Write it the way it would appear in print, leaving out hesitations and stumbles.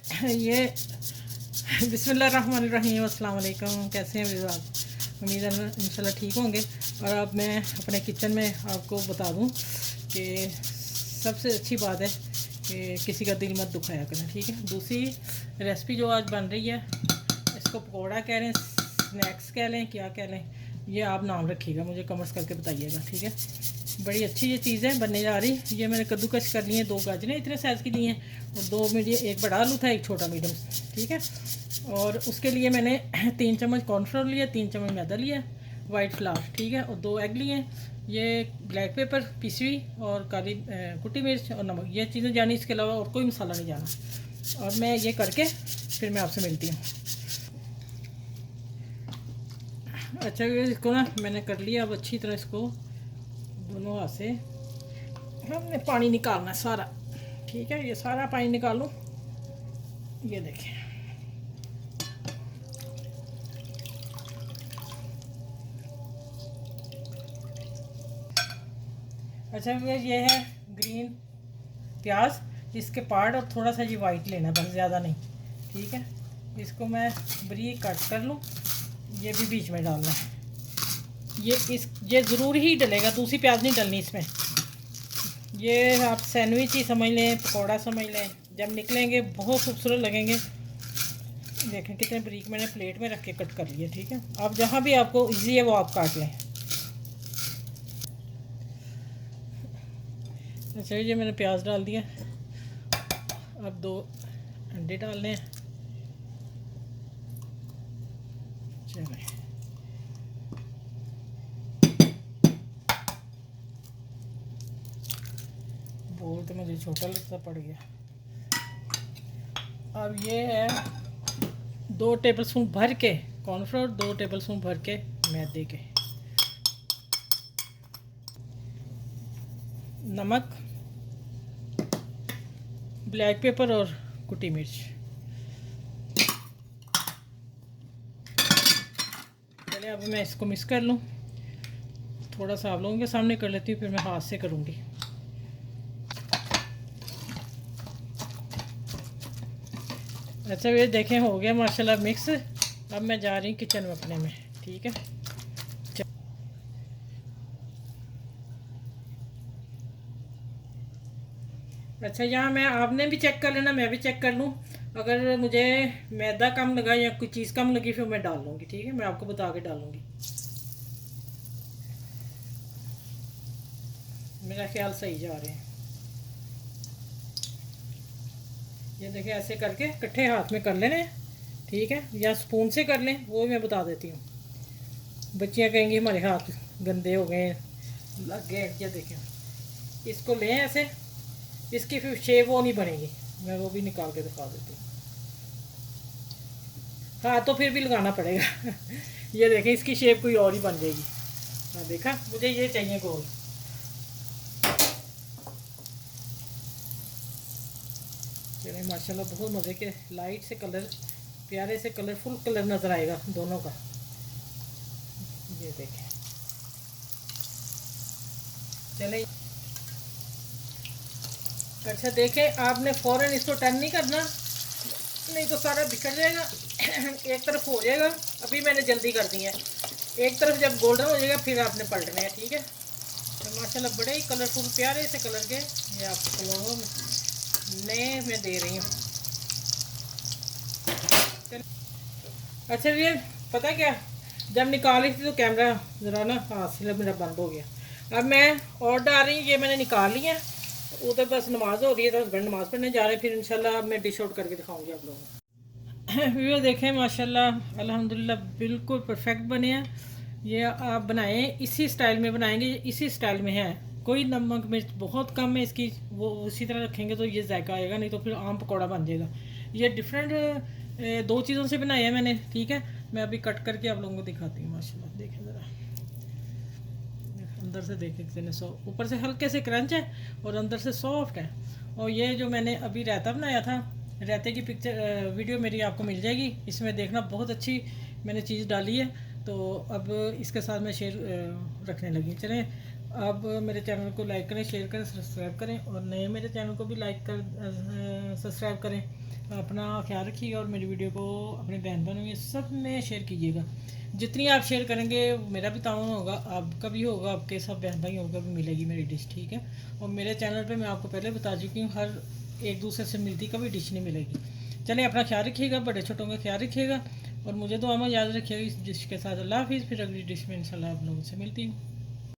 ये बिस्मिल्लाहिर्रहमानिर्रहीम, अस्सलाम वालेकुम। कैसे हैं मेरे आप? उम्मीद है इंशाल्लाह ठीक होंगे। और अब मैं अपने किचन में आपको बता दूं कि सबसे अच्छी बात है कि किसी का दिल मत दुखाया करें, ठीक है। दूसरी रेसिपी जो आज बन रही है, इसको पकौड़ा कह लें, स्नैक्स कह लें, क्या कह लें, ये आप नाम रखिएगा, मुझे कमेंट्स करके बताइएगा, ठीक है। बड़ी अच्छी ये चीज़ है बनने जा रही। ये मैंने कद्दूकश कर लिए, 2 गाजरें इतने साइज़ की ली हैं, और 2 मीडियम, एक बड़ा आलू था, एक छोटा मीडियम, ठीक है। और उसके लिए मैंने 3 चम्मच कॉर्नफ्लोर लिया, 3 चम्मच मैदा लिया, वाइट फ्लावर, ठीक है, और 2 एग लिए। ये ब्लैक पेपर पिसी हुई, और काली कुटी मिर्च और नमक, ये चीज़ें जानी, इसके अलावा और कोई मसाला नहीं जाना। और मैं ये करके फिर मैं आपसे मिलती हूँ। अच्छा, ये इसको ना मैंने कर लिया। अब अच्छी तरह इसको दोनों हाथ से हमने पानी निकालना है सारा, ठीक है। ये सारा पानी निकाल लूँ। ये देखें, अच्छा ये है ग्रीन प्याज, इसके पार्ट, और थोड़ा सा ये वाइट लेना, बस ज़्यादा नहीं, ठीक है। इसको मैं बारीक कट कर लूँ। ये भी बीच में डालना है। ये ज़रूर ही डलेगा, दूसरी प्याज नहीं डलनी इसमें। ये आप सैंडविच ही समझ लें, पकौड़ा समझ लें, जब निकलेंगे बहुत खूबसूरत लगेंगे। देखें कितने बारीक मैंने प्लेट में रख के कट कर लिए, ठीक है। अब जहाँ भी आपको इजी है वो आप काट लें। अच्छा, ये मैंने प्याज डाल दिया। अब 2 अंडे डालने हैं। चलिए, बोल तो मुझे छोटा लगता पड़ गया। अब ये है 2 टेबलस्पून भर के कॉर्नफ्लोर, 2 टेबलस्पून भर के मैदे के, नमक, ब्लैक पेपर और कुटी मिर्च। चलिए, अब मैं इसको मिक्स कर लूँ। थोड़ा सा आप लोगों के सामने कर लेती हूँ, फिर मैं हाथ से करूँगी। अच्छा, ये देखें हो गया माशाल्लाह मिक्स। अब मैं जा रही हूँ किचन में अपने में, ठीक है। अच्छा, यहाँ मैं, आपने भी चेक कर लेना, मैं भी चेक कर लूँ। अगर मुझे मैदा कम लगा या कोई चीज़ कम लगी, फिर मैं डाल लूँगी, ठीक है। मैं आपको बता के डालूँगी। मेरा ख्याल सही जा रहे हैं। ये देखिए, ऐसे करके इकट्ठे हाथ में कर लेने, ठीक है, या स्पून से कर लें, वो मैं बता देती हूँ। बच्चियाँ कहेंगी हमारे हाथ गंदे हो गए, लग गए। ये देखें, इसको लें ऐसे, इसकी फिर शेप वो नहीं बनेगी, मैं वो भी निकाल के दिखा देती हूँ। हाँ, तो फिर भी लगाना पड़ेगा। ये देखें, इसकी शेप कोई और ही बन जाएगी। हाँ, देखा, मुझे ये चाहिए गोल। चलिए, माशाल्लाह बहुत मज़े के लाइट से कलर, प्यारे से कलरफुल कलर नज़र आएगा दोनों का। ये देखें, चले। अच्छा, देखें, आपने फ़ौरन इसको टर्न नहीं करना, नहीं तो सारा बिखर जाएगा। एक तरफ हो जाएगा, अभी मैंने जल्दी कर दी है। एक तरफ जब गोल्डन हो जाएगा, फिर आपने पलटना है, ठीक है। तो माशाल्लाह बड़े ही कलरफुल प्यारे से कलर के ये आपको कलरों नए मैं दे रही हूँ। अच्छा, ये पता क्या, जब निकाली थी तो कैमरा ज़रा ना हाथ से मेरा बंद हो गया। अब मैं और डाल रही हूँ, ये मैंने निकाल लिया। उधर बस नमाज़ हो रही है, तो हस्बैंड नमाज़ पढ़ने जा रहे हैं। फिर इंशाल्लाह अब मैं डिश आउट करके दिखाऊंगी आप लोगों को। ये देखें, माशाल्लाह अल्हम्दुलिल्लाह बिल्कुल परफेक्ट बने हैं। ये आप बनाएं, इसी स्टाइल में बनाएंगे, इसी स्टाइल में है। कोई नमक मिर्च बहुत कम है इसकी, वो उसी तरह रखेंगे तो ये जायका आएगा, नहीं तो फिर आम पकौड़ा बन जाएगा। ये डिफरेंट 2 चीज़ों से बनाया है मैंने, ठीक है। मैं अभी कट करके आप लोगों को दिखाती हूँ। माशाल्लाह देखें ज़रा, अंदर से देखें कितने ऊपर से हल्के से क्रंच है और अंदर से सॉफ्ट है। और ये जो मैंने अभी रायता बनाया था, रायते की पिक्चर वीडियो मेरी आपको मिल जाएगी, इसमें देखना, बहुत अच्छी मैंने चीज़ डाली है। तो अब इसके साथ मैं शेयर रखने लगी। चलें, आप मेरे चैनल को लाइक करें, शेयर करें, सब्सक्राइब करें, और नए मेरे चैनल को भी लाइक कर सब्सक्राइब करें। अपना ख्याल रखिएगा और मेरी वीडियो को अपने बहन भाइयों में सब में शेयर कीजिएगा। जितनी आप शेयर करेंगे मेरा भी ताउन होगा, आपका भी होगा, आपके सब बहन भाइयों को भी मिलेगी मेरी डिश, ठीक है। और मेरे चैनल पे मैं आपको पहले बता चुकी हूँ, हर एक दूसरे से मिलती कभी डिश नहीं मिलेगी। चलिए, अपना ख्याल रखिएगा, बड़े छोटों का ख्याल रखिएगा, और मुझे दुआ में याद रखिएगा इस डिश के साथ। अल्लाह हाफिज़। फिर अगली डिश में इंशाल्लाह आप लोगों से मिलती हूँ।